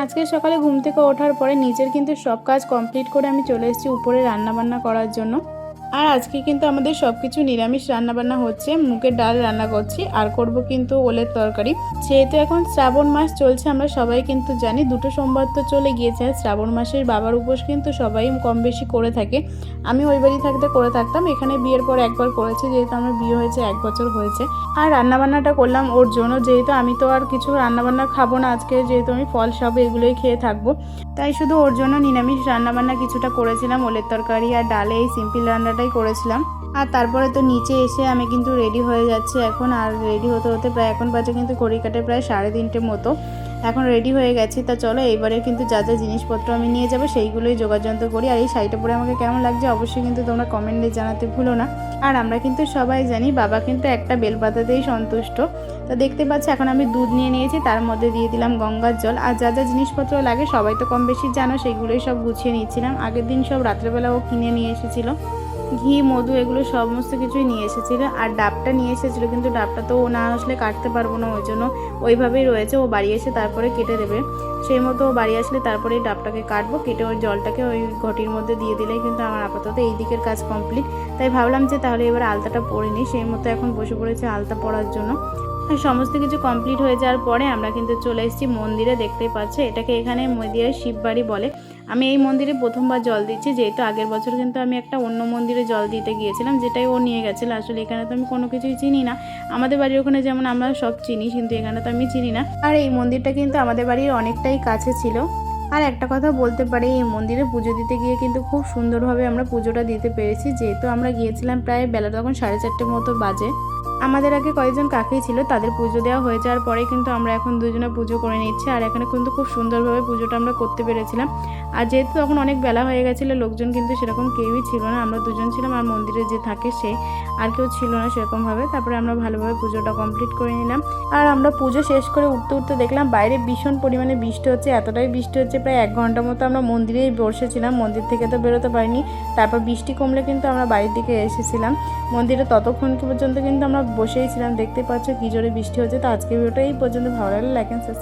আজকে সকালে ঘুম থেকে ওঠার পরে নিজের কিন্তু সব কাজ কমপ্লিট করে আমি চলে এসেছি উপরে রান্নাবান্না করার জন্য। আর আজকে কিন্তু আমাদের সব কিছু নিরামিষ রান্নাবান্না হচ্ছে। মুগের ডাল রান্না করছি আর করব কিন্তু ওলের তরকারি। যেহেতু এখন শ্রাবণ মাস চলছে, আমরা সবাই কিন্তু জানি, দুটো সোমবার তো চলে গিয়েছে। শ্রাবণ মাসের বাবার উপোস কিন্তু সবাই কম বেশি করে থাকে। আমি ওই বাড়ি থাকতে করে থাকতাম, এখানে বিয়ের পর একবার করেছি, যেহেতু আমার বিয়ে হয়েছে 1 বছর হয়েছে। আর রান্নাবান্নাটা করলাম ওর জন্য, যেহেতু আমি তো আর কিছু রান্নাবান্না খাবো না আজকে, যেহেতু আমি ফল সব এগুলোই খেয়ে থাকবো, তাই শুধু ওর জন্য নিরামিষ রান্নাবান্না কিছুটা করেছিলাম। ওলের তরকারি আর ডালে এই সিম্পল রান্নাটাই করেছিলাম। আর তারপরে তো নিচে এসে আমি কিন্তু রেডি হয়ে যাচ্ছি এখন। আর রেডি হতে হতে প্রায় এখন বাজে কিন্তু ঘড়ি কাটে প্রায় 3:30 মতো। এখন রেডি হয়ে গেছি। তা চলো এইবারে কিন্তু যা যা জিনিসপত্র আমি নিয়ে যাবো সেইগুলোই যোগাযন্ত্র করি। আর এই শাড়িটা পরে আমাকে কেমন লাগছে অবশ্যই কিন্তু তোমরা কমেন্টে জানাতে ভুলো না। আর আমরা কিন্তু সবাই জানি বাবা কিন্তু একটা বেলপাতাতেই সন্তুষ্ট। তো দেখতে পাচ্ছি এখন আমি দুধ নিয়ে নিয়েছি, তার মধ্যে দিয়ে দিলাম গঙ্গার জল। আর যা যা জিনিসপত্র লাগে সবাই তো কম বেশি জানো, সেইগুলোই সব গুছিয়ে নিচ্ছিলাম। আগের দিন সব রাত্রেবেলা ও কিনে নিয়ে এসেছিলো, ঘি মধু এগুলো সমস্ত কিছুই নিয়ে এসেছিলো। আর ডাবটা নিয়ে এসেছিলো, কিন্তু ডাবটা তো ও না আসলে কাটতে পারবো না, ওই জন্য ওইভাবেই রয়েছে। ও বাড়ি এসে তারপরে কেটে দেবে, সেই মতো ও বাড়ি আসলে তারপরে এই ডাবটাকে কাটবো। কেটে ওই জলটাকে ওই ঘটির মধ্যে দিয়ে দিলেই কিন্তু আমার আপাতত এই দিকের কাজ কমপ্লিট। তাই ভাবলাম যে তাহলে এবার আলতাটা পরে নিই, সেই মতো এখন বসে পড়েছে আলতা পরার জন্য। সমস্ত কিছু কমপ্লিট হয়ে যাওয়ার পরে আমরা কিন্তু চলে এসেছি মন্দিরে। দেখতেই পাচ্ছ, এটাকে এখানে মন্দিরের শিববাড়ি বলে। আমি এই মন্দিরে প্রথমবার জল দিচ্ছি, যেহেতু আগের বছর কিন্তু আমি একটা অন্য মন্দিরে জল দিতে গিয়েছিলাম, যেটাই ও নিয়ে গেছিলো। আসলে এখানে তো আমি কোনো কিছুই চিনি না, আমাদের বাড়ির ওখানে যেমন আমরা সব চিনি, কিন্তু এখানে তো আমি চিনি না। আর এই মন্দিরটা কিন্তু আমাদের বাড়ির অনেকটাই কাছে ছিল। আর একটা কথা বলতে পারি, এই মন্দিরে পুজো দিতে গিয়ে কিন্তু খুব সুন্দরভাবে আমরা পুজোটা দিতে পেরেছি। যেহেতু আমরা গিয়েছিলাম প্রায় বেলা তখন 4:30 মতো বাজে। আমাদের আগে কয়েকজন কাকি ছিল, তাদের পুজো দেওয়া হয়ে যাওয়ার পরে কিন্তু আমরা এখন দুজনে পুজো করে নিচ্ছি। আর এখানে কিন্তু খুব সুন্দরভাবে পুজোটা আমরা করতে পেরেছিলাম। আর যেহেতু তখন অনেক বেলা হয়ে গেছিলো, লোকজন কিন্তু সেরকম কেউই ছিল না, আমরা দুজন ছিলাম আর মন্দিরে যে থাকে সে, আর কেউ ছিল না সেরকমভাবে। তারপরে আমরা ভালোভাবে পুজোটা কমপ্লিট করে নিলাম। আর আমরা পুজো শেষ করে উঠতে উঠতে দেখলাম বাইরে ভীষণ পরিমাণে বৃষ্টি হচ্ছে। এতটাই বৃষ্টি হচ্ছে, প্রায় 1 ঘন্টা মতো আমরা মন্দিরেই বসেছিলাম, মন্দির থেকে তো বেরোতে পারিনি। তারপর বৃষ্টি কমলে কিন্তু আমরা বাড়ির দিকে এসেছিলাম। মন্দিরে ততক্ষণ পর্যন্ত কিন্তু আমরা বসেই ছিলাম। দেখতে পাচ্ছ কি জোরে বৃষ্টি হচ্ছে। তো আজকে ভিডিওটা এই পর্যন্ত, ভালো লাগলে লাইক এন্ড সাবস্ক্রাইব।